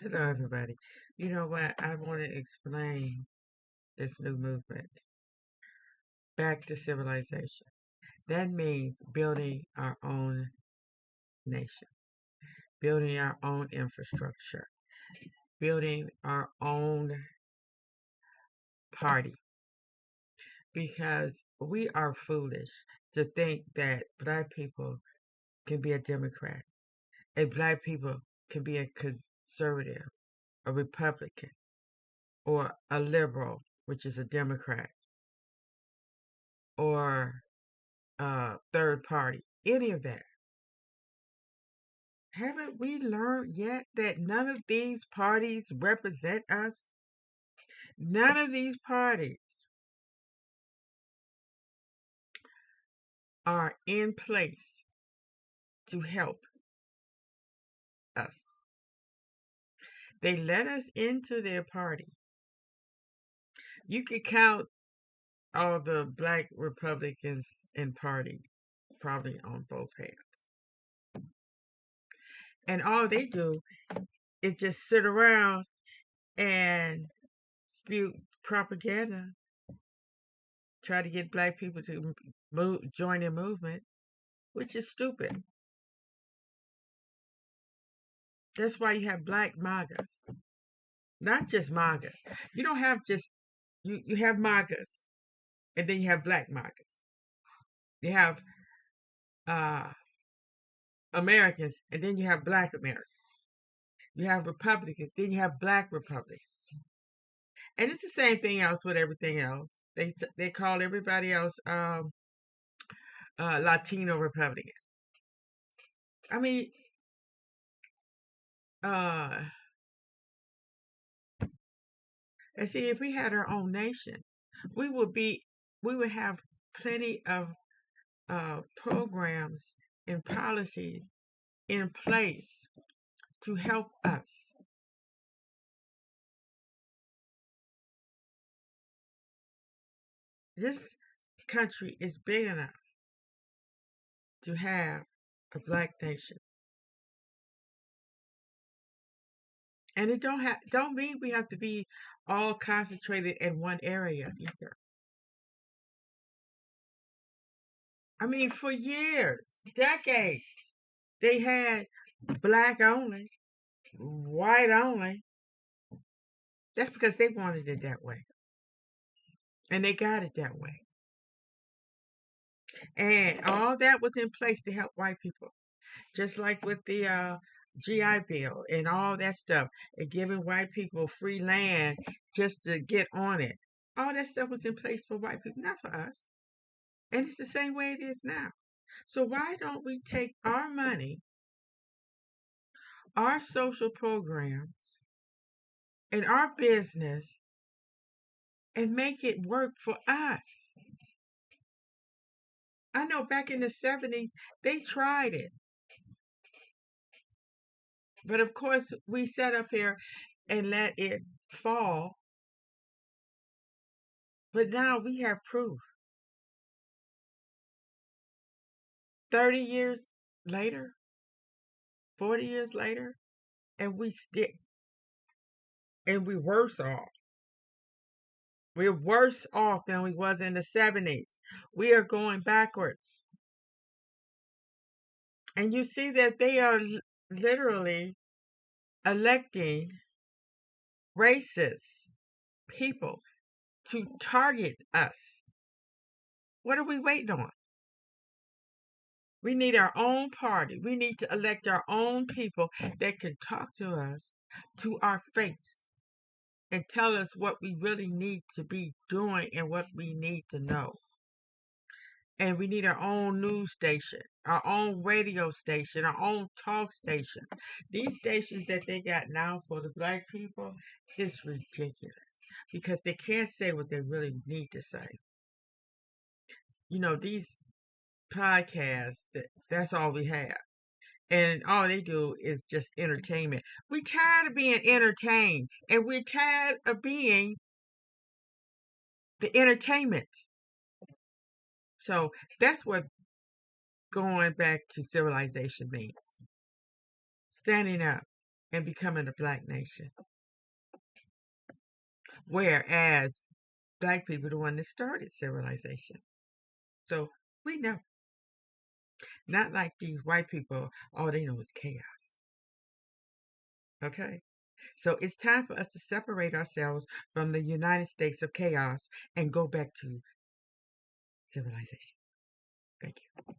Hello, everybody. You know what? I want to explain this new movement back to civilization. That means building our own nation, building our own infrastructure, building our own party. Because we are foolish to think that black people can be a Democrat, and black people can be a conservative, a Republican, or a liberal, which is a Democrat, or third party, any of that. Haven't we learned yet that none of these parties represent us? None of these parties are in place to help us. They let us into their party. You could count all the black Republicans in party probably on both hands. And all they do is just sit around and spew propaganda, try to get black people to join their movement, which is stupid. That's why you have black MAGAs, not just MAGA. You don't have just you have MAGAs, and then you have black MAGAs. You have uh, Americans, and then you have black Americans. You have Republicans, then you have black Republicans, and it's the same thing else with everything else. They call everybody else Latino Republican. I mean, uh, and see, if we had our own nation, we would be we would have plenty of programs and policies in place to help us. This country is big enough to have a black nation, and it don't mean we have to be all concentrated in one area either. I mean, for years, decades, they had black only, white only. That's because they wanted it that way, and they got it that way. And all that was in place to help white people, just like with the GI Bill and all that stuff, and giving white people free land just to get on it. All that stuff was in place for white people, not for us. And it's the same way it is now. So why don't we take our money, our social programs, and our business and make it work for us? I know back in the 70s, they tried it. But of course, we sat up here and let it fall. But now we have proof. 30 years later, 40 years later, and we stick, and we worse off. We're worse off than we was in the 70s. We are going backwards. And you see that they are literally electing racist people to target us. What are we waiting on? We need our own party. We need to elect our own people that can talk to us to our face and tell us what we really need to be doing and what we need to know. And we need our own news station, our own radio station, our own talk station. These stations that they got now for the black people is ridiculous because they can't say what they really need to say. You know, these podcasts, that's all we have. And all they do is just entertainment. We're tired of being entertained, and we're tired of being the entertainment. So that's what going back to civilization means. Standing up and becoming a black nation. Whereas black people are the one that started civilization. So we know. Not like these white people, all they know is chaos. Okay? So it's time for us to separate ourselves from the United States of chaos and go back to civilization. Thank you.